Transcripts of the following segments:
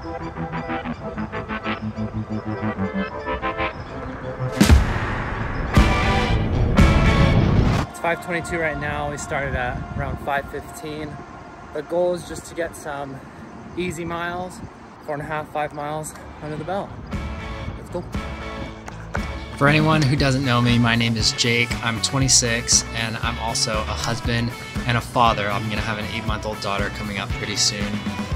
It's 5:22 right now. We started at around 5:15. The goal is just to get some easy miles, 4.5, 5 miles under the belt. Let's go. For anyone who doesn't know me, my name is Jake. I'm 26 and I'm also a husband and a father. I'm gonna have an 8-month-old daughter coming up pretty soon.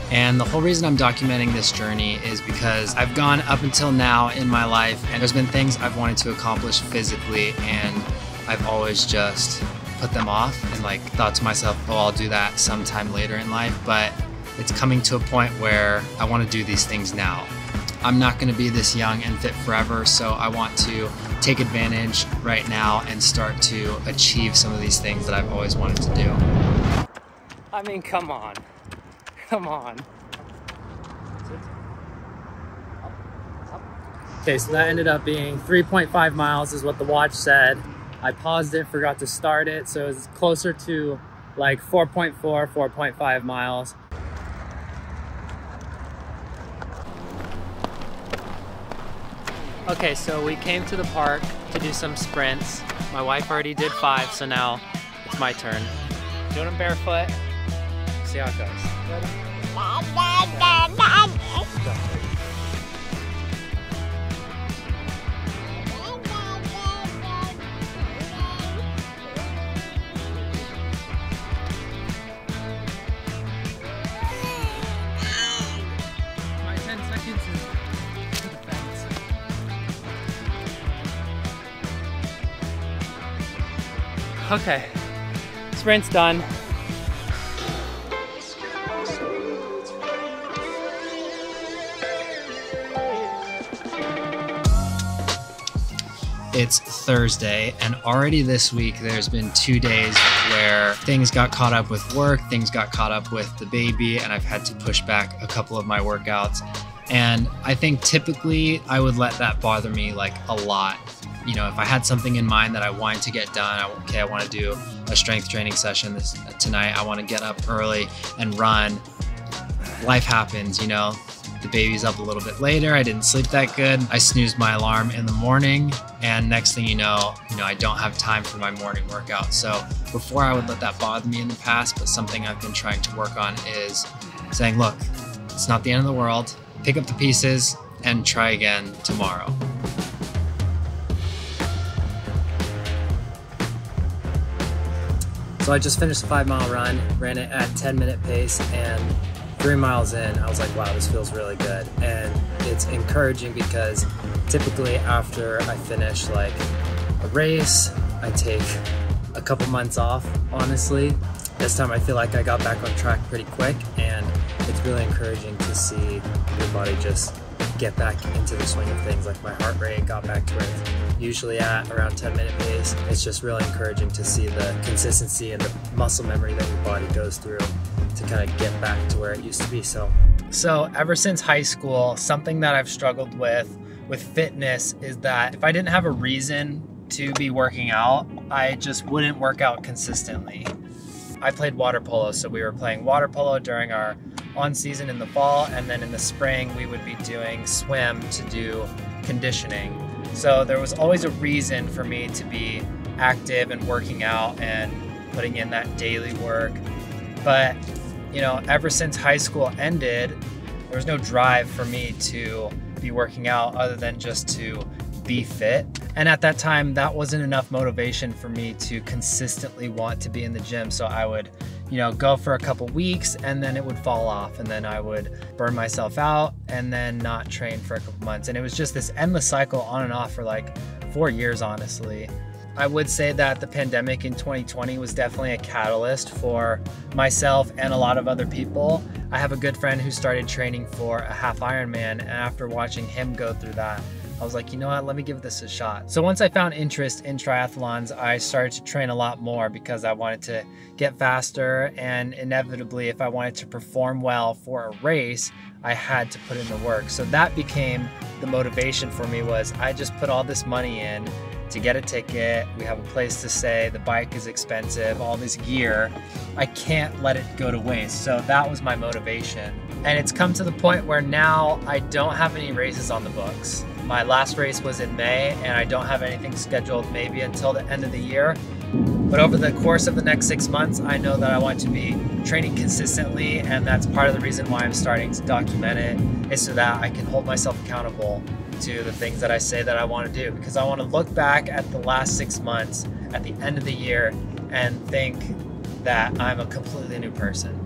And the whole reason I'm documenting this journey is because I've gone up until now in my life and there's been things I've wanted to accomplish physically and I've always just put them off and like thought to myself, oh, I'll do that sometime later in life. But it's coming to a point where I want to do these things now. I'm not going to be this young and fit forever, so I want to take advantage right now and start to achieve some of these things that I've always wanted to do. I mean, come on. Come on. Okay, so that ended up being 3.5 miles is what the watch said. I paused it, forgot to start it, so it was closer to like 4.4, 4.5 miles. Okay, so we came to the park to do some sprints. My wife already did 5, so now it's my turn. Doing them barefoot. See how it goes. Ready? Go. My 10 seconds is to the fence. Okay, sprint's done. It's Thursday and already this week there's been 2 days where things got caught up with work, things got caught up with the baby, and I've had to push back a couple of my workouts. And I think typically I would let that bother me like a lot. You know, if I had something in mind that I wanted to get done, I want to do a strength training session tonight, I want to get up early and run. Life happens, you know. The baby's up a little bit later. I didn't sleep that good. I snoozed my alarm in the morning, and next thing you know, I don't have time for my morning workout. So before I would let that bother me in the past, but something I've been trying to work on is saying, look, it's not the end of the world. Pick up the pieces and try again tomorrow. So I just finished a 5-mile run, ran it at 10-minute pace, and 3 miles in, I was like, wow, this feels really good. And it's encouraging because typically after I finish like a race, I take a couple months off, honestly. This time I feel like I got back on track pretty quick, and it's really encouraging to see your body just get back into the swing of things. Like my heart rate got back to where it's usually at around 10-minute pace. It's just really encouraging to see the consistency and the muscle memory that your body goes through to kind of get back to where it used to be. So ever since high school, something that I've struggled with fitness is that if I didn't have a reason to be working out, I just wouldn't work out consistently. I played water polo, so we were playing water polo during our on season in the fall, and then in the spring we would be doing swim to do conditioning. So there was always a reason for me to be active and working out and putting in that daily work. But ever since high school ended, there was no drive for me to be working out other than just to be fit. And at that time, that wasn't enough motivation for me to consistently want to be in the gym. So I would, go for a couple weeks and then it would fall off, and then I would burn myself out and then not train for a couple months. And it was just this endless cycle on and off for like 4 years, honestly. I would say that the pandemic in 2020 was definitely a catalyst for myself and a lot of other people. I have a good friend who started training for a half Ironman, and after watching him go through that, I was like, you know what, let me give this a shot. So once I found interest in triathlons, I started to train a lot more because I wanted to get faster, and inevitably, if I wanted to perform well for a race, I had to put in the work. So that became the motivation for me. Was I just put all this money in to get a ticket, we have a place to stay, the bike is expensive, all this gear, I can't let it go to waste. So that was my motivation. And it's come to the point where now I don't have any races on the books. My last race was in May, and I don't have anything scheduled maybe until the end of the year. But over the course of the next 6 months, I know that I want to be training consistently, and that's part of the reason why I'm starting to document it, is so that I can hold myself accountable to the things that I say that I want to do. Because I want to look back at the last 6 months at the end of the year and think that I'm a completely new person.